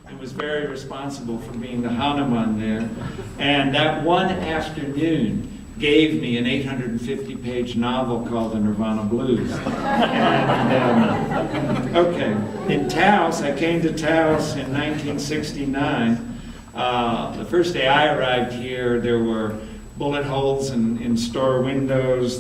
and was very responsible for being the Hanuman there. And that one afternoon gave me an 850-page novel called The Nirvana Blues. And, okay, in Taos, I came to Taos in 1969. The first day I arrived here, there were bullet holes in store windows.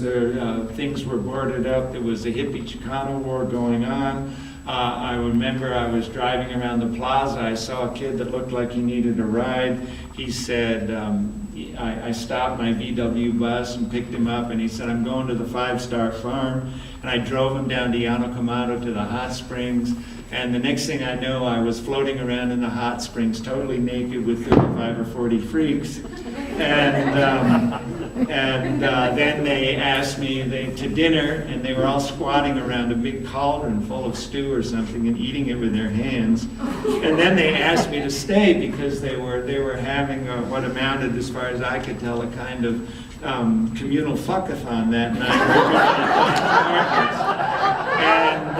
Things were boarded up. There was a hippie Chicano war going on. I remember I was driving around the plaza. I saw a kid that looked like he needed a ride. He said, I stopped my VW bus and picked him up, and he said, I'm going to the 5-Star Farm. And I drove him down to Llano Quemado to the hot springs. And the next thing I know, I was floating around in the hot springs, totally naked with 35 or 40 freaks. And then they asked me to dinner, and they were all squatting around a big cauldron full of stew or something and eating it with their hands. And then they asked me to stay because they were having what amounted, as far as I could tell, a kind of communal fuckathon that night. And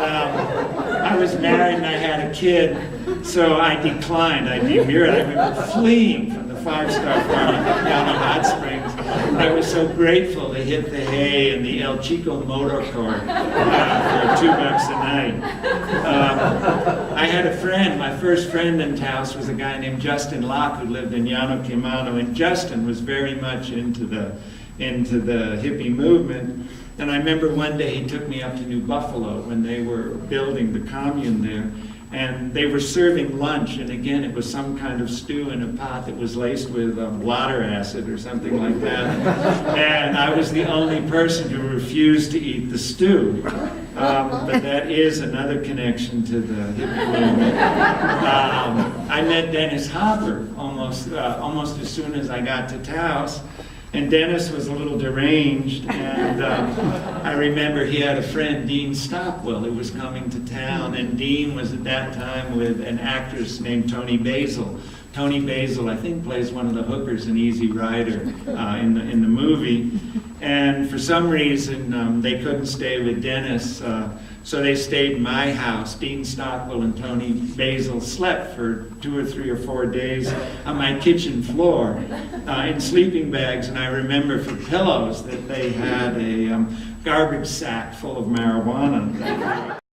I was married and I had a kid, so I declined. I demurred. I remember fleeing from the 5-Star Farm down in Hot Springs. I was so grateful to hit the hay and the El Chico motor car for $2 a night. I had a friend. My first friend in Taos was a guy named Justin Locke who lived in Llano Quemado, and Justin was very much into the hippie movement. And I remember one day he took me up to New Buffalo when they were building the commune there, and they were serving lunch, and again it was some kind of stew in a pot that was laced with blotter acid or something like that. And I was the only person who refused to eat the stew. But that is another connection to the hippie movement. I met Dennis Hopper almost as soon as I got to Taos. And Dennis was a little deranged, and I remember he had a friend, Dean Stockwell, who was coming to town, and Dean was at that time with an actress named Toni Basil. Toni Basil, I think, plays one of the hookers in Easy Rider in the movie. And for some reason, they couldn't stay with Dennis, so they stayed in my house. Dean Stockwell and Toni Basil slept for 2 or 3 or 4 days on my kitchen floor in sleeping bags. And I remember for pillows that they had a garbage sack full of marijuana.